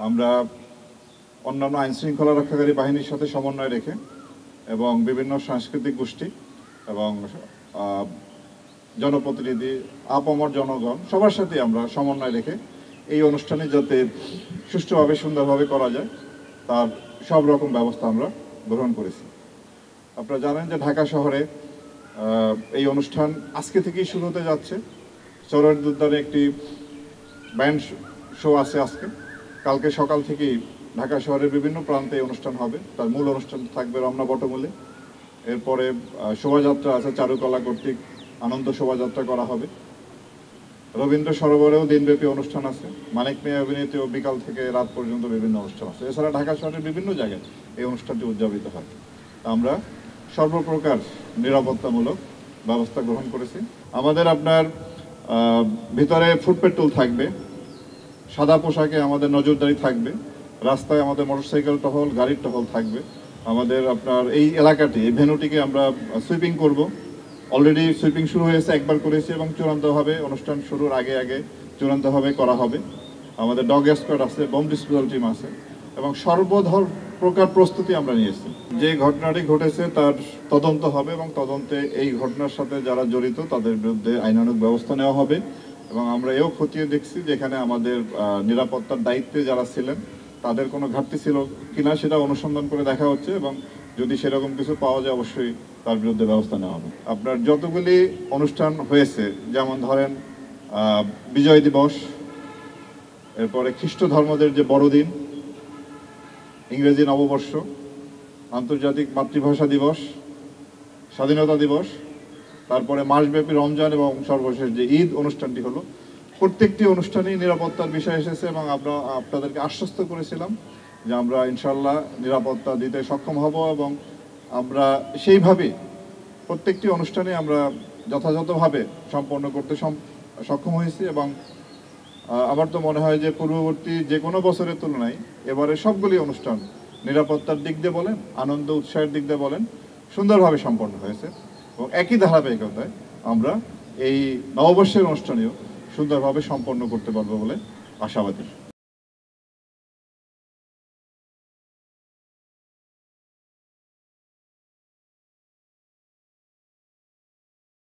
আমরা অন্যান্য আইনশৃঙ্খলা রক্ষাকারী বাহিনীর সাথে সমন্বয় রেখে এবং বিভিন্ন সাংস্কৃতিক গোষ্ঠী এবং জনপ্রতিনিধি, আপামর জনগণ সবার সাথে আমরা সমন্বয় রেখে এই অনুষ্ঠানে যাতে সুষ্ঠুভাবে সুন্দরভাবে করা যায় তার সব রকম ব্যবস্থা আমরা গ্রহণ করেছি। আপনারা জানেন যে ঢাকা শহরে এই অনুষ্ঠান আজকে থেকেই শুরু হতে যাচ্ছে। চৌরাড়ি উদ্যানে একটি ব্যান্ড শো আছে আজকে, কালকে সকাল থেকেই ঢাকা শহরের বিভিন্ন প্রান্তে এই অনুষ্ঠান হবে। তার মূল অনুষ্ঠান থাকবে রমনা বটমূলে। এরপরে শোভাযাত্রা আছে, চারুকলা কর্তৃক আনন্দ শোভাযাত্রা করা হবে। রবীন্দ্র সরোবরেও দিনব্যাপী অনুষ্ঠান আছে। মানিক মিয়া অভিনীতিও বিকাল থেকে রাত পর্যন্ত বিভিন্ন অনুষ্ঠান আছে। এছাড়া ঢাকা শহরের বিভিন্ন জায়গায় এই অনুষ্ঠানটি উদযাপিত হয়। আমরা সর্বপ্রকার নিরাপত্তামূলক ব্যবস্থা গ্রহণ করেছি। আমাদের আপনার ভিতরে ফুট পেট্রোল থাকবে, সাদা পোশাকে আমাদের নজরদারি থাকবে, রাস্তায় আমাদের মোটরসাইকেল টহল, গাড়ির টহল থাকবে। আমাদের আপনার এই এলাকাটি, এই ভেন্যুটিকে আমরা সুইপিং করব। অলরেডি সুইপিং শুরু হয়েছে, একবার করেছি এবং চূড়ান্তভাবে অনুষ্ঠান শুরুর আগে চূড়ান্তভাবে করা হবে। আমাদের ডগ স্কোয়াড আছে, বোম ডিসপোজাল টিম আছে এবং প্রকার প্রস্তুতি আমরা নিয়েছি। যে ঘটনাটি ঘটেছে তার তদন্ত হবে এবং তদন্তে এই ঘটনার সাথে যারা জড়িত তাদের বিরুদ্ধে আইনানুগ ব্যবস্থা নেওয়া হবে। এবং আমরা এও খতিয়ে দেখছি যেখানে আমাদের নিরাপত্তার দায়িত্বে যারা ছিলেন তাদের কোনো ঘাটতি ছিল কিনা সেটা অনুসন্ধান করে দেখা হচ্ছে এবং যদি সেরকম কিছু পাওয়া যায় অবশ্যই তার বিরুদ্ধে ব্যবস্থা নেওয়া হবে। আপনার যতগুলি অনুষ্ঠান হয়েছে, যেমন ধরেন বিজয় দিবস, এরপরে খ্রিস্ট ধর্মদের যে বড়দিন, ইংরেজি নববর্ষ, আন্তর্জাতিক মাতৃভাষা দিবস, স্বাধীনতা দিবস, তারপরে মাসব্যাপী রমজান এবং সর্বশেষ যে ঈদ অনুষ্ঠানটি হলো, প্রত্যেকটি অনুষ্ঠানেই নিরাপত্তার বিষয় এসেছে এবং আমরা আপনাদেরকে আশ্বস্ত করেছিলাম যে আমরা ইনশাল্লাহ নিরাপত্তা দিতে সক্ষম হব এবং আমরা সেইভাবেই প্রত্যেকটি অনুষ্ঠানে আমরা যথাযথভাবে সম্পন্ন করতে সক্ষম হয়েছি। এবং আমার তো মনে হয় যে পূর্ববর্তী যে কোনো বছরের তুলনায় এবারে সবগুলি অনুষ্ঠান নিরাপত্তার দিক দিয়ে বলেন, আনন্দ উৎসাহের দিক দিয়ে বলেন, সুন্দরভাবে সম্পন্ন হয়েছে এবং একই ধারাবাহিকতায় আমরা এই নববর্ষের অনুষ্ঠানেও সুন্দরভাবে সম্পন্ন করতে পারবো বলে আশাবাদী।